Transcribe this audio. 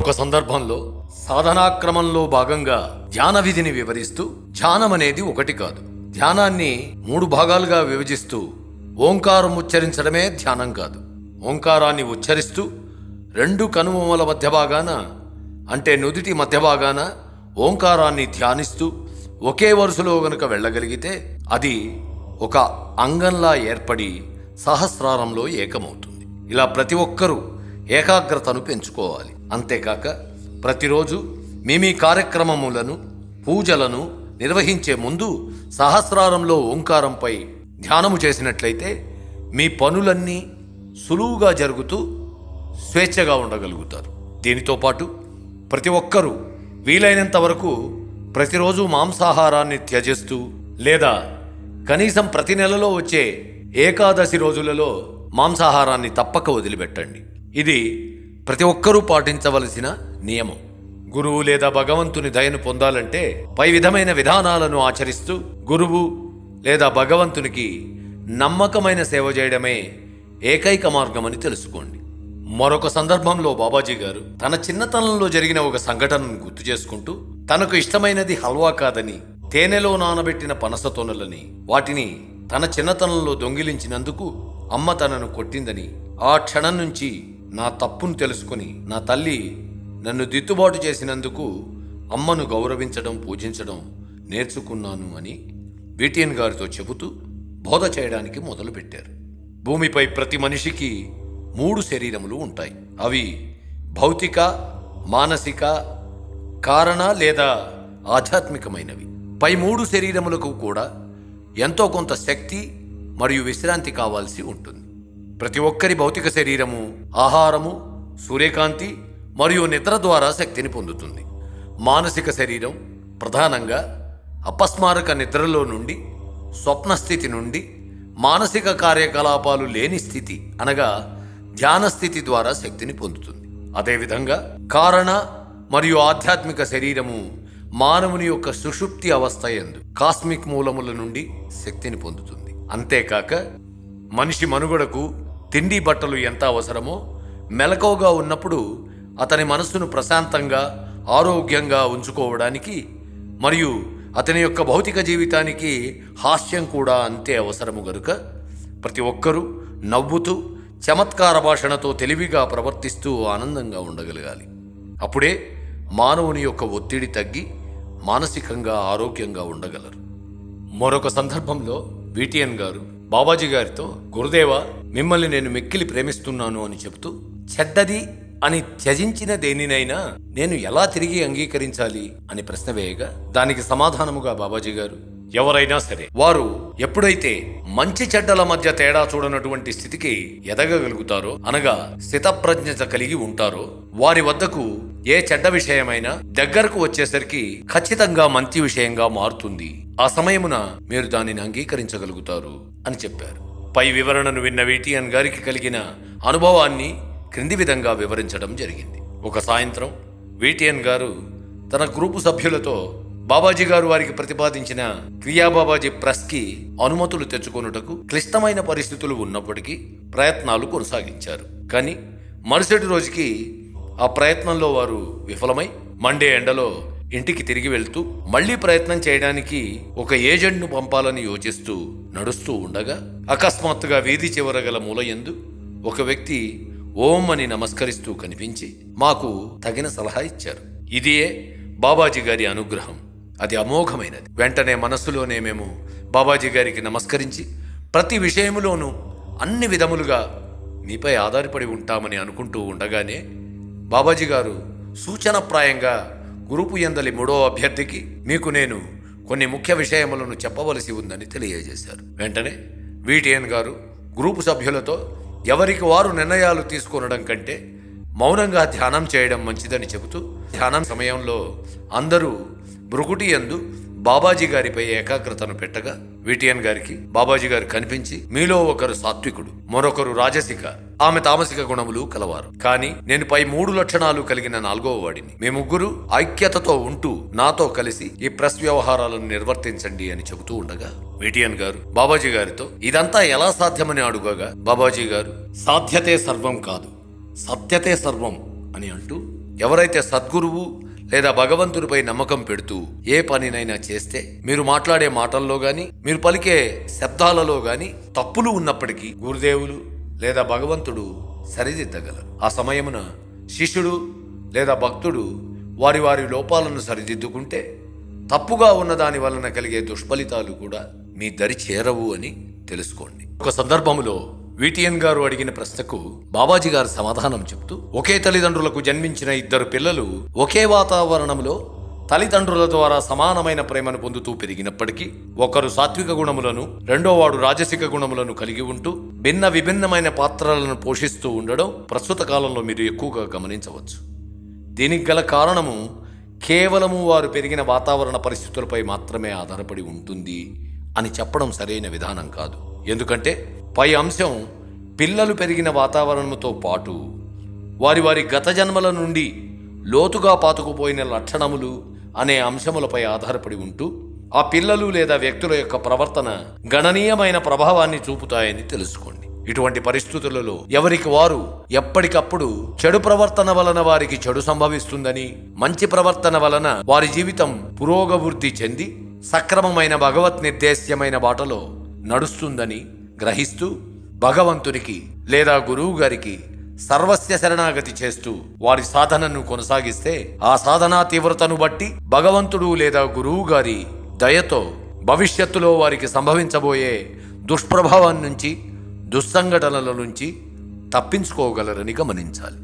మరొక సందర్భంలో సాధనాక్రమంలో భాగంగా ధ్యాన విధిని వివరిస్తూ ధ్యానం అనేది ఒకటి కాదు, ధ్యానాన్ని 3 భాగాలుగా విభజిస్తూ ఓంకారం ఉచ్చరించడమే ధ్యానం కాదు. ఓంకారాన్ని ఉచ్చరిస్తూ 2 కనుబొమ్మల మధ్య భాగాన అంటే నుదిటి మధ్య భాగాన ఓంకారాన్ని ధ్యానిస్తూ ఒకే వరుసలో గనుక వెళ్ళగలిగితే అది ఒక అంగంలా ఏర్పడి సహస్రారంలో ఏకమవుతుంది. ఇలా ప్రతి ఒక్కరూ ఏకాగ్రతను పెంచుకోవాలి. అంతేకాక ప్రతిరోజు మీ కార్యక్రమములను పూజలను నిర్వహించే ముందు సహస్రారంలో ఓంకారంపై ధ్యానము చేసినట్లయితే మీ పనులన్నీ సులువుగా జరుగుతూ స్వేచ్ఛగా ఉండగలుగుతారు. దీనితో పాటు ప్రతి ఒక్కరూ వీలైనంత వరకు ప్రతిరోజు మాంసాహారాన్ని త్యజిస్తూ లేదా కనీసం ప్రతి నెలలో వచ్చే ఏకాదశి రోజులలో మాంసాహారాన్ని తప్పక వదిలిపెట్టండి. ఇది ప్రతి ఒక్కరూ పాటించవలసిన నియమం. గురువు లేదా భగవంతుని దయను పొందాలంటే పై విధమైన విధానాలను ఆచరిస్తూ గురువు లేదా భగవంతునికి నమ్మకమైన సేవ చేయడమే ఏకైక మార్గమని తెలుసుకోండి. మరొక సందర్భంలో బాబాజీ గారు తన చిన్నతనంలో జరిగిన ఒక సంఘటనను గుర్తు చేసుకుంటూ తనకు ఇష్టమైనది హల్వా కాదని తేనెలో నానబెట్టిన పనస తొనలని వాటిని తన చిన్నతనంలో దొంగిలించినందుకు అమ్మ తనను కొట్టిందని, ఆ క్షణం నుంచి నా తప్పును తెలుసుకుని నా తల్లి నన్ను దిద్దుబాటు చేసినందుకు అమ్మను గౌరవించడం పూజించడం నేర్చుకున్నాను అని విటిఎన్ గారితో చెబుతూ బోధ చేయడానికి మొదలుపెట్టారు. భూమిపై ప్రతి మనిషికి 3 శరీరములు ఉంటాయి. అవి భౌతిక, మానసిక, కారణ లేదా ఆధ్యాత్మికమైనవి. పై 3 శరీరములకు కూడా ఎంతో కొంత శక్తి మరియు విశ్రాంతి కావాల్సి ఉంటుంది. ప్రతి ఒక్కరి భౌతిక శరీరము ఆహారము, సూర్యకాంతి మరియు నిద్ర ద్వారా శక్తిని పొందుతుంది. మానసిక శరీరం ప్రధానంగా అపస్మారక నిద్రలో నుండి, స్వప్న స్థితి నుండి మానసిక కార్యకలాపాలు లేని స్థితి అనగా ధ్యాన స్థితి ద్వారా శక్తిని పొందుతుంది. అదేవిధంగా కారణ మరియు ఆధ్యాత్మిక శరీరము మానవుని యొక్క సుషుప్తి అవస్థ యందు కాస్మిక్ మూలముల నుండి శక్తిని పొందుతుంది. అంతేకాక మనిషి మనుగడకు తిండి బట్టలు ఎంత అవసరమో మెలకువగా ఉన్నప్పుడు అతని మనస్సును ప్రశాంతంగా ఆరోగ్యంగా ఉంచుకోవడానికి మరియు అతని యొక్క భౌతిక జీవితానికి హాస్యం కూడా అంతే అవసరము గనుక ప్రతి ఒక్కరూ నవ్వుతూ చమత్కార భాషణతో తెలివిగా ప్రవర్తిస్తూ ఆనందంగా ఉండగలగాలి. అప్పుడే మానవుని యొక్క ఒత్తిడి తగ్గి మానసికంగా ఆరోగ్యంగా ఉండగలరు. మరొక సందర్భంలో విటిఎన్ గారు బాబాజీ గారితో, గురుదేవా, మిమ్మల్ని నేను మిక్కిలి ప్రేమిస్తున్నాను అని చెబుతూ చెడ్డది అని త్యజించిన దేనినైనా నేను ఎలా తిరిగి అంగీకరించాలి అని ప్రశ్న వేయగా దానికి సమాధానముగా బాబాజీ గారు, ఎవరైనా సరే వారు ఎప్పుడైతే మంచి చెడ్డల మధ్య తేడా చూడనటువంటి స్థితికి ఎదగగలుగుతారో అనగా స్థితప్రజ్ఞత కలిగి ఉంటారో వారి వద్దకు ఏ చెడ్డ విషయమైనా దగ్గరకు వచ్చేసరికి ఖచ్చితంగా మంచి విషయంగా మారుతుంది. ఆ సమయమున మీరు దానిని అంగీకరించగలుగుతారు అని చెప్పారు. పై వివరణను విన్న విటిఎన్ గారికి కలిగిన అనుభవాన్ని క్రింది విధంగా వివరించడం జరిగింది. ఒక సాయంత్రం విటిఎన్ గారు తన గ్రూపు సభ్యులతో బాబాజీ గారు వారికి ప్రతిపాదించిన క్రియాబాబాజీ ప్రెస్కి అనుమతులు తెచ్చుకొనుటకు క్లిష్టమైన పరిస్థితులు ఉన్నప్పటికీ ప్రయత్నాలు కొనసాగించారు. కానీ మరుసటి రోజుకి ఆ ప్రయత్నంలో వారు విఫలమై మండే ఎండలో ఇంటికి తిరిగి వెళ్తూ మళ్లీ ప్రయత్నం చేయడానికి ఒక ఏజెంట్ను పంపాలని యోచిస్తూ నడుస్తూ ఉండగా అకస్మాత్తుగా వీధి చివర గల మూలయందు ఒక వ్యక్తి ఓం అని నమస్కరిస్తూ కనిపించి మాకు తగిన సలహా ఇచ్చారు. ఇదియే బాబాజీ గారి అనుగ్రహం. అది అమోఘమైనది. వెంటనే మనస్సులోనే మేము బాబాజీ గారికి నమస్కరించి ప్రతి విషయములోనూ అన్ని విధములుగా మీపై ఆధారపడి ఉంటామని అనుకుంటూ ఉండగానే బాబాజీ గారు సూచనప్రాయంగా గ్రూపు యందలి 3వ అభ్యర్థికి మీకు నేను కొన్ని ముఖ్య విషయములను చెప్పవలసి ఉందని తెలియజేశారు. వెంటనే విటిఎన్ గారు గ్రూపు సభ్యులతో ఎవరికి వారు నిర్ణయాలు తీసుకొనడం కంటే మౌనంగా ధ్యానం చేయడం మంచిదని చెబుతూ ధ్యానం సమయంలో అందరూ భృకుటి యందు బాబాజీ గారిపై ఏకాగ్రతను పెట్టగా విటిఎన్ గారికి బాబాజీ గారు కనిపించి, మీలో ఒకరు సాత్వికుడు, మరొకరు రాజసిక, ఆమె తామసిక గుణములు కలవారు. కానీ నేను పై 3 లక్షణాలు కలిగిన 4వ వాడిని. మీ ముగ్గురు ఐక్యతతో ఉంటూ నాతో కలిసి ఈ ప్రెస్ వ్యవహారాలను నిర్వర్తించండి అని చెబుతూ ఉండగా విటిఎన్ గారు బాబాజీ గారితో ఇదంతా ఎలా సాధ్యమని అడుగగా బాబాజీ గారు సాధ్యతే సర్వం కాదు, సత్యతే సర్వం అని అంటూ ఎవరైతే సద్గురువు లేదా భగవంతుడిపై నమ్మకం పెడుతూ ఏ పనినైనా చేస్తే మీరు మాట్లాడే మాటల్లో గాని మీరు పలికే శబ్దాలలో గాని తప్పులు ఉన్నప్పటికీ గురుదేవులు లేదా భగవంతుడు సరిదిద్దగలరు. ఆ సమయమున శిష్యుడు లేదా భక్తుడు వారి వారి లోపాలను సరిదిద్దుకుంటే తప్పుగా ఉన్న దాని వలన కలిగే దుష్ఫలితాలు కూడా మీ దరి చేరవు అని తెలుసుకోండి. ఒక సందర్భంలో విటిఎన్ గారు అడిగిన ప్రశ్నకు బాబాజీ గారు సమాధానం చెప్తూ, ఒకే తల్లిదండ్రులకు జన్మించిన ఇద్దరు పిల్లలు ఒకే వాతావరణంలో తల్లిదండ్రుల ద్వారా సమానమైన ప్రేమను పొందుతూ పెరిగినప్పటికీ ఒకరు సాత్విక గుణములను రెండోవాడు రాజసిక గుణములను కలిగి ఉంటూ విభిన్నమైన పాత్రలను పోషిస్తూ ఉండడం ప్రస్తుత కాలంలో మీరు ఎక్కువగా గమనించవచ్చు. దీనికి గల కారణము కేవలము వారు పెరిగిన వాతావరణ పరిస్థితులపై మాత్రమే ఆధారపడి ఉంటుంది అని చెప్పడం సరైన విధానం కాదు. ఎందుకంటే పై అంశం పిల్లలు పెరిగిన వాతావరణంతో పాటు వారి వారి గత జన్మల నుండి లోతుగా పాతుకుపోయిన లక్షణములు అనే అంశములపై ఆధారపడి ఉంటూ ఆ పిల్లలు లేదా వ్యక్తుల యొక్క ప్రవర్తన గణనీయమైన ప్రభావాన్ని చూపుతాయని తెలుసుకోండి. ఇటువంటి పరిస్థితులలో ఎవరికి వారు ఎప్పటికప్పుడు చెడు ప్రవర్తన వలన వారికి చెడు సంభవిస్తుందని, మంచి ప్రవర్తన వలన వారి జీవితం పురోగవృద్ధి చెంది సక్రమమైన భగవత్ నిర్దేశ్యమైన బాటలో నడుస్తుందని గ్రహిస్తూ భగవంతునికి లేదా గురువు గారికి సర్వస్య శరణాగతి చేస్తూ వారి సాధనను కొనసాగిస్తే ఆ సాధనా తీవ్రతను బట్టి భగవంతుడు లేదా గురువు గారి దయతో భవిష్యత్తులో వారికి సంభవించబోయే దుష్ప్రభావం నుంచి దుస్సంఘటనల నుంచి తప్పించుకోగలరని గమనించాలి.